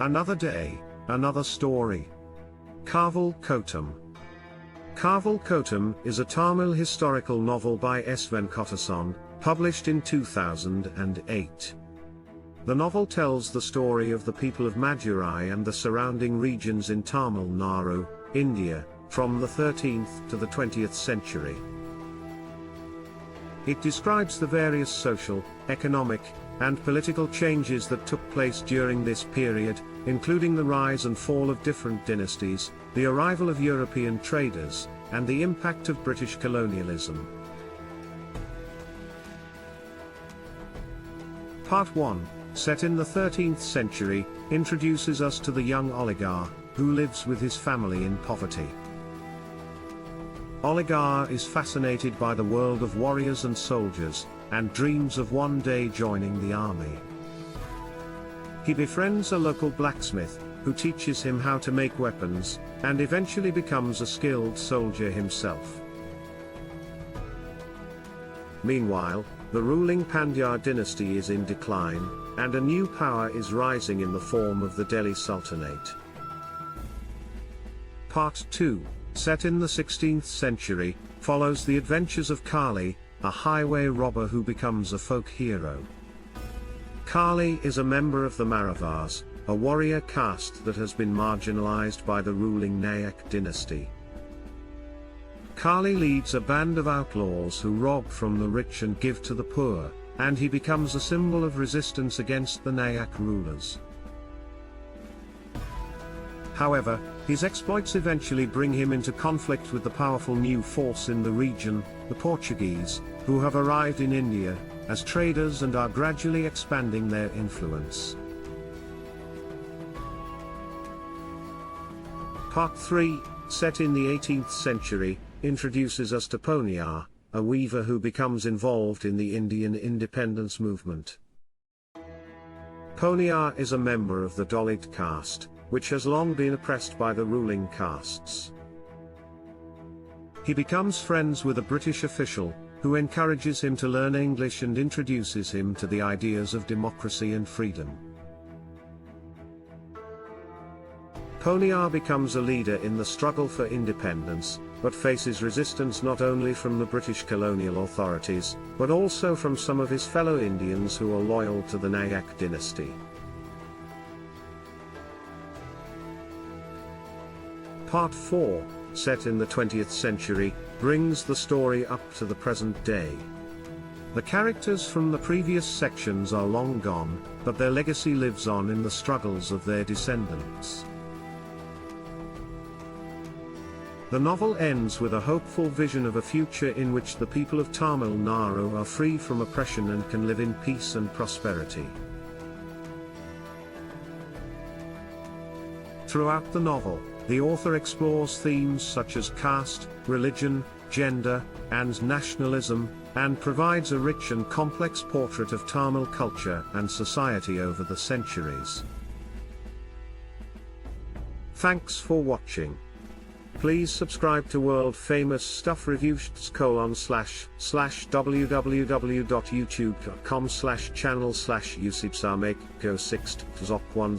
Another day, another story. Karval Kotam. Karval Kotam is a Tamil historical novel by S. Venkatasan, published in 2008. The novel tells the story of the people of Madurai and the surrounding regions in Tamil Nadu, India, from the 13th to the 20th century. It describes the various social, economic, and political changes that took place during this period, including the rise and fall of different dynasties, the arrival of European traders, and the impact of British colonialism. Part 1, set in the 13th century, introduces us to the young oligarch, who lives with his family in poverty. Oligarch is fascinated by the world of warriors and soldiers, and dreams of one day joining the army. He befriends a local blacksmith, who teaches him how to make weapons, and eventually becomes a skilled soldier himself. Meanwhile, the ruling Pandya dynasty is in decline, and a new power is rising in the form of the Delhi Sultanate. Part 2, set in the 16th century, follows the adventures of Kali, a highway robber who becomes a folk hero. Kali is a member of the Maravars, a warrior caste that has been marginalized by the ruling Nayak dynasty. Kali leads a band of outlaws who rob from the rich and give to the poor, and he becomes a symbol of resistance against the Nayak rulers. However, his exploits eventually bring him into conflict with the powerful new force in the region, the Portuguese, who have arrived in India as traders and are gradually expanding their influence. Part 3, set in the 18th century, introduces us to Poniar, a weaver who becomes involved in the Indian independence movement. Poniar is a member of the Dalit caste, which has long been oppressed by the ruling castes. He becomes friends with a British official, who encourages him to learn English and introduces him to the ideas of democracy and freedom. Poniar becomes a leader in the struggle for independence, but faces resistance not only from the British colonial authorities, but also from some of his fellow Indians who are loyal to the Nayak dynasty. Part 4, set in the 20th century, brings the story up to the present day. The characters from the previous sections are long gone, but their legacy lives on in the struggles of their descendants. The novel ends with a hopeful vision of a future in which the people of Tamil Nadu are free from oppression and can live in peace and prosperity. Throughout the novel, the author explores themes such as caste, religion, gender, and nationalism, and provides a rich and complex portrait of Tamil culture and society over the centuries. Thanks for watching. Please subscribe to World Famous Stuff Reviews /www.youtube.com/channel/usibsamake go 6 1